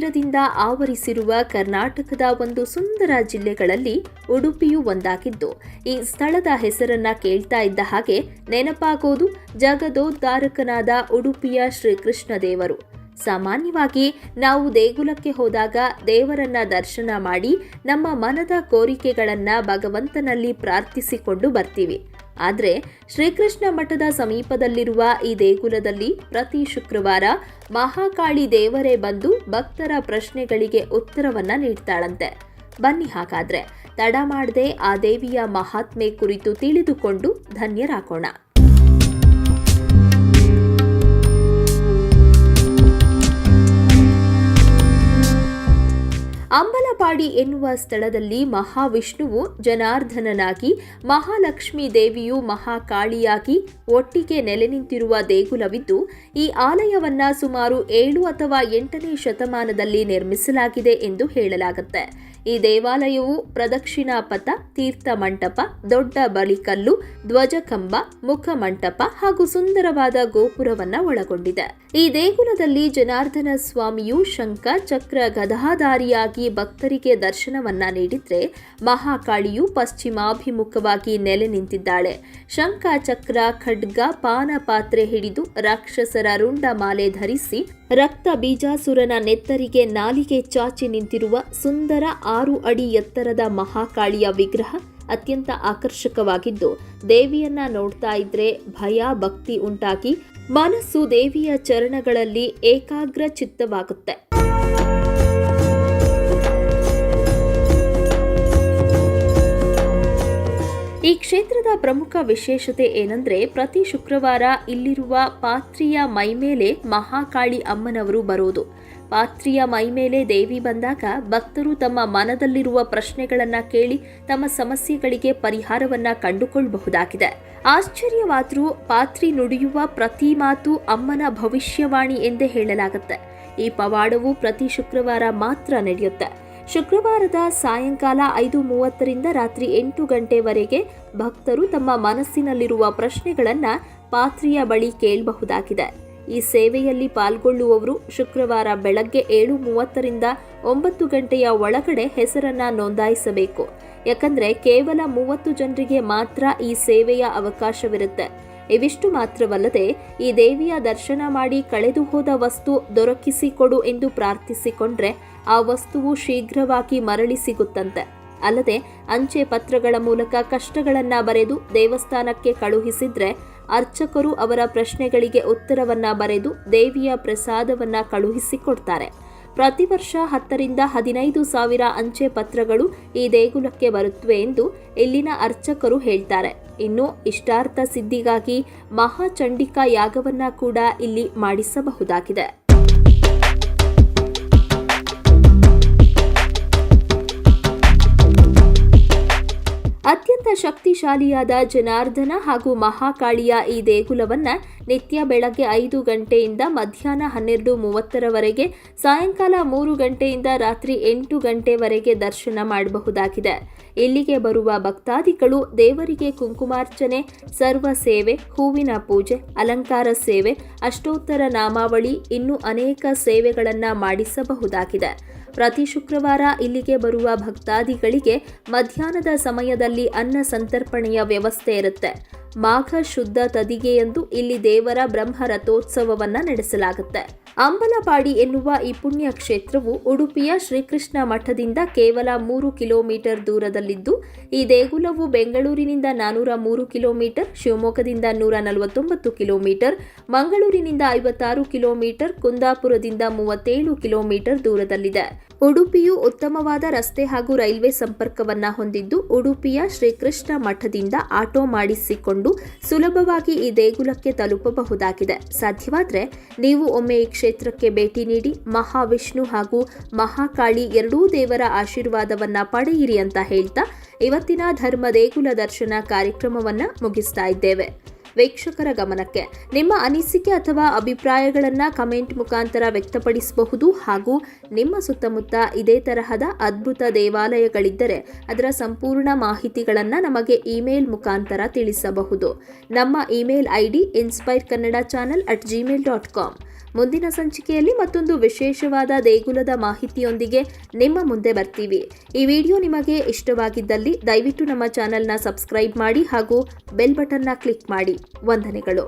ತೀರದಿಂದ ಆವರಿಸಿರುವ ಕರ್ನಾಟಕದ ಒಂದು ಸುಂದರ ಜಿಲ್ಲೆಗಳಲ್ಲಿ ಉಡುಪಿಯೂ ಒಂದಾಗಿದ್ದು, ಈ ಸ್ಥಳದ ಹೆಸರನ್ನ ಕೇಳ್ತಾ ಇದ್ದ ಹಾಗೆ ನೆನಪಾಗೋದು ಜಗದೋದ್ಧಾರಕನಾದ ಉಡುಪಿಯ ಶ್ರೀಕೃಷ್ಣ ದೇವರು. ಸಾಮಾನ್ಯವಾಗಿ ನಾವು ದೇಗುಲಕ್ಕೆ ಹೋದಾಗ ದೇವರನ್ನ ದರ್ಶನ ಮಾಡಿ ನಮ್ಮ ಮನದ ಕೋರಿಕೆಗಳನ್ನ ಭಗವಂತನಲ್ಲಿ ಪ್ರಾರ್ಥಿಸಿಕೊಂಡು ಬರ್ತೀವಿ. ಆದರೆ ಶ್ರೀಕೃಷ್ಣ ಮಠದ ಸಮೀಪದಲ್ಲಿರುವ ಈ ದೇಗುಲದಲ್ಲಿ ಪ್ರತಿ ಶುಕ್ರವಾರ ಮಹಾಕಾಳಿ ದೇವರೇ ಬಂದು ಭಕ್ತರ ಪ್ರಶ್ನೆಗಳಿಗೆ ಉತ್ತರವನ್ನ ನೀಡ್ತಾಳಂತೆ. ಬನ್ನಿ ಹಾಗಾದ್ರೆ ತಡ ಮಾಡದೆ ಆ ದೇವಿಯ ಮಹಾತ್ಮೆ ಕುರಿತು ತಿಳಿದುಕೊಂಡು ಧನ್ಯರಾಗೋಣ. ಅಂಬಲಪಾಡಿ ಎನ್ನುವ ಸ್ಥಳದಲ್ಲಿ ಮಹಾವಿಷ್ಣುವು ಜನಾರ್ದನನಾಗಿ, ಮಹಾಲಕ್ಷ್ಮೀ ದೇವಿಯು ಮಹಾಕಾಳಿಯಾಗಿ ಒಟ್ಟಿಗೆ ನೆಲೆ ನಿಂತಿರುವ ದೇಗುಲವಿದ್ದು, ಈ ಆಲಯವನ್ನ ಸುಮಾರು 7 ಅಥವಾ 8ನೇ ಶತಮಾನದಲ್ಲಿ ನಿರ್ಮಿಸಲಾಗಿದೆ ಎಂದು ಹೇಳಲಾಗುತ್ತೆ. ಈ ದೇವಾಲಯವು ಪ್ರದಕ್ಷಿಣಾ ಪಥ, ತೀರ್ಥ ಮಂಟಪ, ದೊಡ್ಡ ಬಲಿಕಲ್ಲು, ಧ್ವಜಕಂಬ, ಮುಖಮಂಟಪ ಹಾಗೂ ಸುಂದರವಾದ ಗೋಪುರವನ್ನ ಒಳಗೊಂಡಿದೆ. ಈ ದೇಗುಲದಲ್ಲಿ ಜನಾರ್ದನ ಸ್ವಾಮಿಯು ಶಂಖ, ಚಕ್ರ, ಗದಾಧಾರಿಯಾಗಿ ಭಕ್ತರಿಗೆ ದರ್ಶನವನ್ನ ನೀಡಿದ್ರೆ, ಮಹಾಕಾಳಿಯು ಪಶ್ಚಿಮಾಭಿಮುಖವಾಗಿ ನೆಲೆ ನಿಂತಿದ್ದಾಳೆ. ಶಂಖ, ಚಕ್ರ, ಖಡ್ಗ, ಪಾನ ಪಾತ್ರೆ ಹಿಡಿದು ರಾಕ್ಷಸರ ರುಂಡ ಮಾಲೆ ಧರಿಸಿ ರಕ್ತ ಬೀಜಾಸುರನ ನೆತ್ತರಿಗೆ ನಾಲಿಗೆ ಚಾಚಿ ನಿಂತಿರುವ ಸುಂದರ 6 ಅಡಿ ಎತ್ತರದ ಮಹಾಕಾಳಿಯ ವಿಗ್ರಹ ಅತ್ಯಂತ ಆಕರ್ಷಕವಾಗಿದ್ದು, ದೇವಿಯನ್ನ ನೋಡ್ತಾ ಇದ್ರೆ ಭಯ ಭಕ್ತಿ ಉಂಟಾಗಿ ಮನಸ್ಸು ದೇವಿಯ ಚರಣಗಳಲ್ಲಿ ಏಕಾಗ್ರ ಚಿತ್ತವಾಗುತ್ತೆ. ಈ ಕ್ಷೇತ್ರದ ಪ್ರಮುಖ ವಿಶೇಷತೆ ಏನಂದ್ರೆ, ಪ್ರತಿ ಶುಕ್ರವಾರ ಇಲ್ಲಿರುವ ಪಾತ್ರಿಯ ಮೈಮೇಲೆ ಮಹಾಕಾಳಿ ಅಮ್ಮನವರು ಬರೋದು. ಪಾತ್ರಿಯ ಮೈಮೇಲೆ ದೇವಿ ಬಂದಾಗ ಭಕ್ತರು ತಮ್ಮ ಮನದಲ್ಲಿರುವ ಪ್ರಶ್ನೆಗಳನ್ನ ಕೇಳಿ ತಮ್ಮ ಸಮಸ್ಯೆಗಳಿಗೆ ಪರಿಹಾರವನ್ನ ಕಂಡುಕೊಳ್ಳಬಹುದಾಗಿದೆ. ಆಶ್ಚರ್ಯವಾದರೂ ಪಾತ್ರಿ ನುಡಿಯುವ ಪ್ರತಿ ಮಾತು ಅಮ್ಮನ ಭವಿಷ್ಯವಾಣಿ ಎಂದೇ ಹೇಳಲಾಗುತ್ತೆ. ಈ ಪವಾಡವು ಪ್ರತಿ ಶುಕ್ರವಾರ ಮಾತ್ರ ನಡೆಯುತ್ತೆ. ಶುಕ್ರವಾರದ ಸಾಯಂಕಾಲ 5:30ರಿಂದ ರಾತ್ರಿ 8 ಗಂಟೆವರೆಗೆ ಭಕ್ತರು ತಮ್ಮ ಮನಸ್ಸಿನಲ್ಲಿರುವ ಪ್ರಶ್ನೆಗಳನ್ನ ಪಾತ್ರಿಯ ಬಳಿ ಕೇಳಬಹುದಾಗಿದೆ. ಈ ಸೇವೆಯಲ್ಲಿ ಪಾಲ್ಗೊಳ್ಳುವವರು ಶುಕ್ರವಾರ ಬೆಳಗ್ಗೆ 7:30ರಿಂದ 9 ಗಂಟೆಯ ಒಳಗಡೆ ಹೆಸರನ್ನ ನೋಂದಾಯಿಸಬೇಕು. ಯಾಕಂದ್ರೆ ಕೇವಲ 30 ಜನರಿಗೆ ಮಾತ್ರ ಈ ಸೇವೆಯ ಅವಕಾಶವಿರುತ್ತೆ. ಇವಿಷ್ಟು ಮಾತ್ರವಲ್ಲದೆ ಈ ದೇವಿಯ ದರ್ಶನ ಮಾಡಿ ಕಳೆದು ಹೋದ ವಸ್ತು ದೊರಕಿಸಿಕೊಡು ಎಂದು ಪ್ರಾರ್ಥಿಸಿಕೊಂಡ್ರೆ ಆ ವಸ್ತುವು ಶೀಘ್ರವಾಗಿ ಮರಳಿ ಸಿಗುತ್ತಂತೆ. ಅಲ್ಲದೆ ಅಂಚೆ ಪತ್ರಗಳ ಮೂಲಕ ಕಷ್ಟಗಳನ್ನ ಬರೆದು ದೇವಸ್ಥಾನಕ್ಕೆ ಕಳುಹಿಸಿದ್ರೆ ಅರ್ಚಕರು ಅವರ ಪ್ರಶ್ನೆಗಳಿಗೆ ಉತ್ತರವನ್ನ ಬರೆದು ದೇವಿಯ ಪ್ರಸಾದವನ್ನ ಕಳುಹಿಸಿಕೊಡ್ತಾರೆ. ಪ್ರತಿ ವರ್ಷ 10ರಿಂದ 15 ಸಾವಿರ ಅಂಚೆ ಪತ್ರಗಳು ಈ ದೇಗುಲಕ್ಕೆ ಬರುತ್ತವೆ ಎಂದು ಇಲ್ಲಿನ ಅರ್ಚಕರು ಹೇಳ್ತಾರೆ. ಇನ್ನು ಇಷ್ಟಾರ್ಥ ಸಿದ್ಧಿಗಾಗಿ ಮಹಾಚಂಡಿಕಾ ಯಾಗವನ್ನ ಕೂಡ ಇಲ್ಲಿ ಮಾಡಿಸಬಹುದಾಗಿದೆ. ಅತ್ಯಂತ ಶಕ್ತಿಶಾಲಿಯಾದ ಜನಾರ್ದನ ಹಾಗೂ ಮಹಾಕಾಳಿಯ ಈ ದೇಗುಲವನ್ನ ನಿತ್ಯ ಬೆಳಗ್ಗೆ 5 ಗಂಟೆಯಿಂದ ಮಧ್ಯಾಹ್ನ 12:30ರವರೆಗೆ, ಸಾಯಂಕಾಲ 3 ಗಂಟೆಯಿಂದ ರಾತ್ರಿ 8 ಗಂಟೆವರೆಗೆ ದರ್ಶನ ಮಾಡಬಹುದಾಗಿದೆ. ಇಲ್ಲಿಗೆ ಬರುವ ಭಕ್ತಾದಿಗಳು ದೇವರಿಗೆ ಕುಂಕುಮಾರ್ಚನೆ, ಸರ್ವ ಸೇವೆ, ಹೂವಿನ ಪೂಜೆ, ಅಲಂಕಾರ ಸೇವೆ, ಅಷ್ಟೋತ್ತರ ನಾಮಾವಳಿ, ಇನ್ನೂ ಅನೇಕ ಸೇವೆಗಳನ್ನ ಮಾಡಿಸಬಹುದಾಗಿದೆ. ಪ್ರತಿ ಶುಕ್ರವಾರ ಇಲ್ಲಿಗೆ ಬರುವ ಭಕ್ತಾದಿಗಳಿಗೆ ಮಧ್ಯಾಹ್ನದ ಸಮಯದಲ್ಲಿ ಅನ್ನ ಸಂತರ್ಪಣೆಯ ವ್ಯವಸ್ಥೆ ಇರುತ್ತೆ. ಮಾಘ ಶುದ್ಧ ತದಿಗೆಯಂದು ಇಲ್ಲಿ ದೇವರ ಬ್ರಹ್ಮ ರಥೋತ್ಸವವನ್ನ ನಡೆಸಲಾಗುತ್ತೆ. ಅಂಬಲಪಾಡಿ ಎನ್ನುವ ಈ ಪುಣ್ಯ ಕ್ಷೇತ್ರವು ಉಡುಪಿಯ ಶ್ರೀಕೃಷ್ಣ ಮಠದಿಂದ ಕೇವಲ 3 ಕಿಲೋಮೀಟರ್ ದೂರದಲ್ಲಿದ್ದು, ಈ ದೇಗುಲವು ಬೆಂಗಳೂರಿನಿಂದ 403 ಕಿಲೋಮೀಟರ್, ಶಿವಮೊಗ್ಗದಿಂದ 149 ಕಿಲೋಮೀಟರ್, ಮಂಗಳೂರಿನಿಂದ 56 ಕಿಲೋಮೀಟರ್, ಕುಂದಾಪುರದಿಂದ 37 ಕಿಲೋಮೀಟರ್ ದೂರದಲ್ಲಿದೆ. ಉಡುಪಿಯು ಉತ್ತಮವಾದ ರಸ್ತೆ ಹಾಗೂ ರೈಲ್ವೆ ಸಂಪರ್ಕವನ್ನ ಹೊಂದಿದ್ದು, ಉಡುಪಿಯ ಶ್ರೀಕೃಷ್ಣ ಮಠದಿಂದ ಆಟೋ ಮಾಡಿಸಿಕೊಂಡು ಸುಲಭವಾಗಿ ಈ ದೇಗುಲಕ್ಕೆ ತಲುಪಬಹುದಾಗಿದೆ. ಸಾಧ್ಯವಾದರೆ ನೀವು ಒಮ್ಮೆ ಈ ಕ್ಷೇತ್ರಕ್ಕೆ ಭೇಟಿ ನೀಡಿ ಮಹಾವಿಷ್ಣು ಹಾಗೂ ಮಹಾಕಾಳಿ ಎರಡೂ ದೇವರ ಆಶೀರ್ವಾದವನ್ನ ಪಡೆಯಿರಿ ಅಂತ ಹೇಳ್ತಾ ಇವತ್ತಿನ ಧರ್ಮ ದೇಗುಲ ದರ್ಶನ ಕಾರ್ಯಕ್ರಮವನ್ನ ಮುಗಿಸ್ತಾ ಇದ್ದೇವೆ. ವೀಕ್ಷಕರ ಗಮನಕ್ಕೆ ನಿಮ್ಮ ಅನಿಸಿಕೆ ಅಥವಾ ಅಭಿಪ್ರಾಯಗಳನ್ನು ಕಮೆಂಟ್ ಮುಖಾಂತರ ವ್ಯಕ್ತಪಡಿಸಬಹುದು. ಹಾಗೂ ನಿಮ್ಮ ಸುತ್ತಮುತ್ತ ಇದೇ ತರಹದ ಅದ್ಭುತ ದೇವಾಲಯಗಳಿದ್ದರೆ ಅದರ ಸಂಪೂರ್ಣ ಮಾಹಿತಿಗಳನ್ನು ನಮಗೆ ಇಮೇಲ್ ಮುಖಾಂತರ ತಿಳಿಸಬಹುದು. ನಮ್ಮ ಇಮೇಲ್ ID inspireKannada channel@gmail.com. ಮುಂದಿನ ಸಂಚಿಕೆಯಲ್ಲಿ ಮತ್ತೊಂದು ವಿಶೇಷವಾದ ದೇಗುಲದ ಮಾಹಿತಿಯೊಂದಿಗೆ ನಿಮ್ಮ ಮುಂದೆ ಬರ್ತೀವಿ. ಈ ವಿಡಿಯೋ ನಿಮಗೆ ಇಷ್ಟವಾಗಿದ್ದಲ್ಲಿ ದಯವಿಟ್ಟು ನಮ್ಮ ಚಾನೆಲ್ನ ಸಬ್ಸ್ಕ್ರೈಬ್ ಮಾಡಿ ಹಾಗೂ ಬೆಲ್ ಬಟನ್ನ ಕ್ಲಿಕ್ ಮಾಡಿ. ವಂದನೆಗಳು.